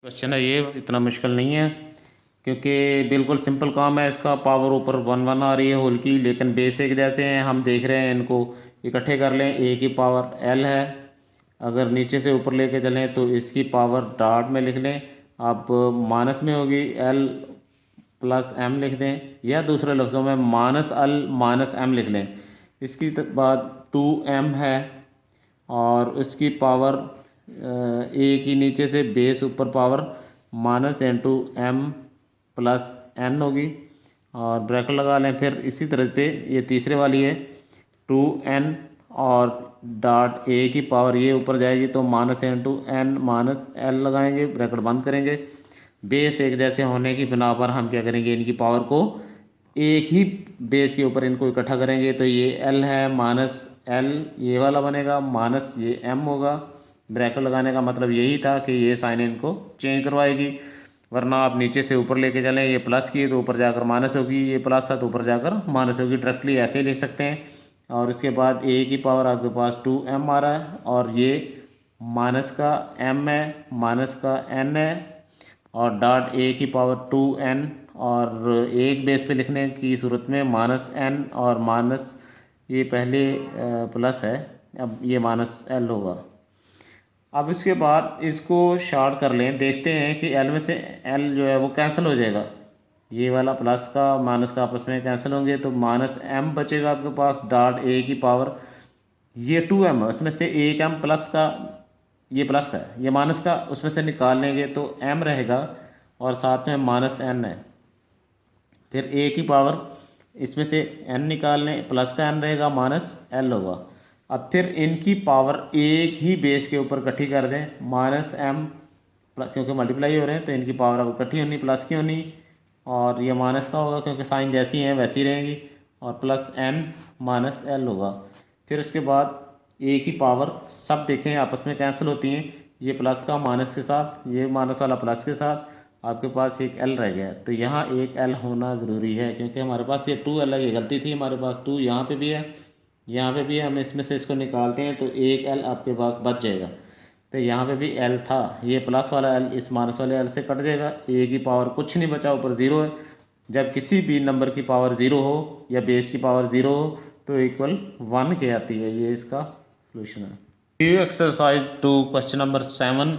Question है ये, इतना मुश्किल नहीं है क्योंकि बिल्कुल सिंपल काम है इसका। पावर ऊपर 1 1 आ रही है होल की, लेकिन बेस एक जैसे हैं। हम देख रहे हैं इनको इकट्ठे कर लें। ए की पावर एल है, अगर नीचे से ऊपर लेके चलें तो इसकी पावर डॉट में लिख लें। अब माइनस में होगी एल प्लस एम लिख दें, या दूसरे लफ्ज़ों में माइनस एल माइनस एम लिख लें। इसकी बाद 2m है और उसकी पावर ए की नीचे से बेस ऊपर power minus into m plus n होगी और ब्रैकेट लगा लें। फिर इसी तरह पे ये तीसरे वाली है 2n और डॉट ए की पावर ये ऊपर जाएगी तो minus into n minus l लगाएंगे, ब्रैकेट बंद करेंगे। बेस एक जैसे होने की बिना पर हम क्या करेंगे, इनकी पावर को एक ही बेस के ऊपर इनको इकट्ठा करेंगे। तो ये एल है माइनस एल ये वाला बनेगा, माइनस ये एम होगा। ब्रैकेट लगाने का मतलब यही था कि ये साइन इनको चेंज करवाएगी, वरना आप नीचे से ऊपर लेके चलें ये प्लस की तो ऊपर जाकर माइनस होगी, ये प्लस था तो ऊपर जाकर माइनस होगी। डायरेक्टली ऐसे ही लिख सकते हैं। और उसके बाद ए की पावर आपके पास 2m आ रहा है और ये माइनस का m है माइनस का n है और डॉट ए की पावर 2n और एक बेस पे लिखने की सूरत में माइनस n और माइनस ये पहले प्लस है, अब ये माइनस l होगा। अब इसके बाद इसको शार्ट कर लें, देखते हैं कि l में से l जो है वो कैंसिल हो जाएगा। ये वाला प्लस का माइनस का आपस में कैंसिल होंगे तो माइनस m बचेगा आपके पास। डॉट ए की पावर ये 2m है, उसमें से एक m प्लस का, ये प्लस का है ये माइनस का, उसमें से निकाल लेंगे तो m रहेगा और साथ में माइनस n है। फिर a की पावर इसमें से n निकाल लें, प्लस का n रहेगा माइनस l होगा। अब फिर इनकी पावर एक ही बेस के ऊपर इकट्ठी कर दें, माइनस m क्योंकि मल्टीप्लाई हो रहे हैं तो इनकी पावर अब इकट्ठी होनी, प्लस की होनी और ये माइनस का होगा क्योंकि साइन जैसी हैं वैसी रहेंगी और प्लस n माइनस l होगा। फिर उसके बाद ए की पावर सब देखें आपस में कैंसिल होती हैं, ये प्लस का माइनस के साथ, ये माइनस वाला प्लस के साथ, आपके पास एक एल रह गया। तो यहाँ एक एल होना ज़रूरी है क्योंकि हमारे पास ये 2l है, ये गलती थी हमारे पास 2 यहाँ पे भी है यहाँ पे भी है। हम इसमें से इसको निकालते हैं तो एक एल आपके पास बच जाएगा। तो यहाँ पे भी एल था, ये प्लस वाला एल इस माइनस वाले एल से कट जाएगा। ए की पावर कुछ नहीं बचा, ऊपर ज़ीरो है। जब किसी भी नंबर की पावर ज़ीरो हो या बेस की पावर ज़ीरो हो तो इक्वल 1 के आती है। ये इसका सोल्यूशन है। एक्सरसाइज 2 क्वेश्चन नंबर 7,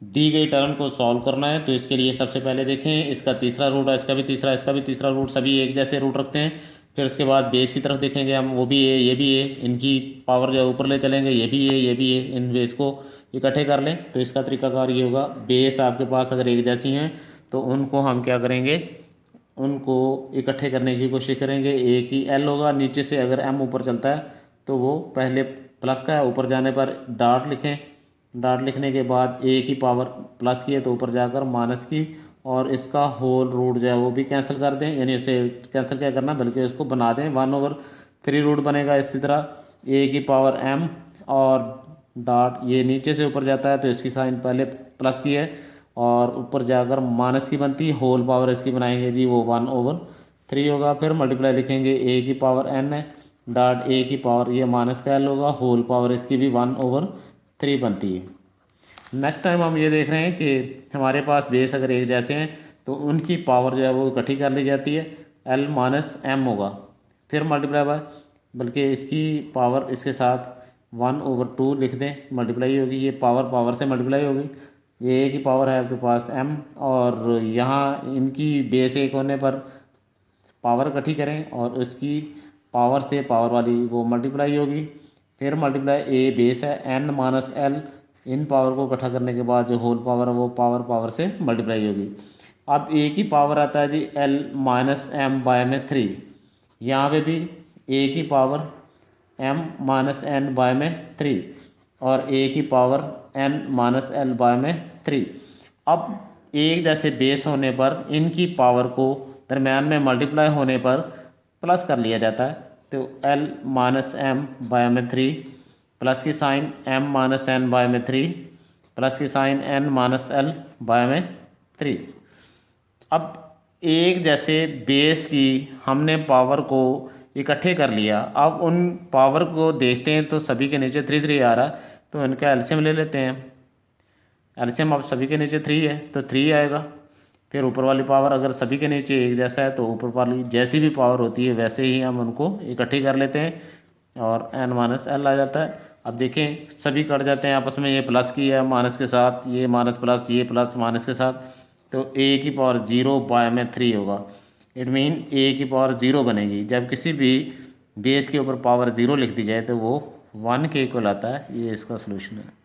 दी गई टर्म को सॉल्व करना है। तो इसके लिए सबसे पहले देखें इसका तीसरा रूट है, इसका भी तीसरा, इसका भी तीसरा रूट, सभी एक जैसे रूट रखते हैं। फिर उसके बाद बेस की तरफ देखेंगे हम, वो भी है ये भी है, इनकी पावर जो है ऊपर ले चलेंगे, ये भी है ये भी है, इन बेस को इकट्ठे कर लें। तो इसका तरीकाकार ये होगा, बेस आपके पास अगर एक जैसी हैं तो उनको हम क्या करेंगे, उनको इकट्ठे करने की कोशिश करेंगे। ए की एल होगा, नीचे से अगर एम ऊपर चलता है तो वो पहले प्लस का है, ऊपर जाने पर डॉट लिखें। डॉट लिखने के बाद ए की पावर प्लस की है तो ऊपर जाकर माइनस की, और इसका होल रूट जो है वो भी कैंसिल कर दें, यानी उसे कैंसिल क्या करना बल्कि उसको बना दें 1/3 रूट बनेगा। इसी तरह ए की पावर एम और डॉट ये नीचे से ऊपर जाता है तो इसकी साइन पहले प्लस की है और ऊपर जाकर माइनस की बनती है, होल पावर इसकी बनाएंगे जी वो 1/3 होगा। फिर मल्टीप्लाई लिखेंगे, ए की पावर एन है डॉट ए की पावर ये माइनस का एल होगा, होल पावर इसकी भी 1/3 बनती है। नेक्स्ट टाइम हम ये देख रहे हैं कि हमारे पास बेस अगर एक जैसे हैं तो उनकी पावर जो है वो इकट्ठी कर ली जाती है, एल माइनस एम होगा। फिर मल्टीप्लाई बाय, बल्कि इसकी पावर इसके साथ 1/2 लिख दें, मल्टीप्लाई होगी, ये पावर पावर से मल्टीप्लाई होगी। ये ए की पावर है आपके पास एम और यहाँ इनकी बेस एक होने पर पावर इकट्ठी करें और उसकी पावर से पावर वाली वो मल्टीप्लाई होगी। फिर मल्टीप्लाई ए बेस है एन माइनस एल, इन पावर को इकट्ठा करने के बाद जो होल पावर है वो पावर पावर से मल्टीप्लाई होगी। अब ए की पावर आता है जी एल माइनस एम बाय में 3, यहाँ पे भी ए की power m minus n by में 3 और ए की power n minus l by में 3। अब एक जैसे बेस होने पर इनकी पावर को दरम्यान में मल्टीप्लाई होने पर प्लस कर लिया जाता है। तो एल माइनस एम बाय में 3 प्लस की sign m minus n by में 3 प्लस की sign n minus l by में 3। अब एक जैसे बेस की हमने पावर को इकट्ठे कर लिया, अब उन पावर को देखते हैं तो सभी के नीचे 3 3 आ रहा है तो इनका एलसीएम ले लेते हैं। एलसीएम अब सभी के नीचे 3 है तो 3 आएगा। फिर ऊपर वाली पावर अगर सभी के नीचे एक जैसा है तो ऊपर वाली जैसी भी पावर होती है वैसे ही हम उनको इकट्ठी कर लेते हैं और n माइनस एल आ जाता है। अब देखें सभी कट जाते हैं आपस में, ये प्लस की है माइनस के साथ, ये माइनस प्लस, ये प्लस माइनस के साथ, तो a की पावर 0 बाय में 3 होगा। इट मीन a की पावर 0 बनेगी। जब किसी भी बेस के ऊपर पावर 0 लिख दी जाए तो वो 1 के इक्वल आता है। ये इसका सोल्यूशन है।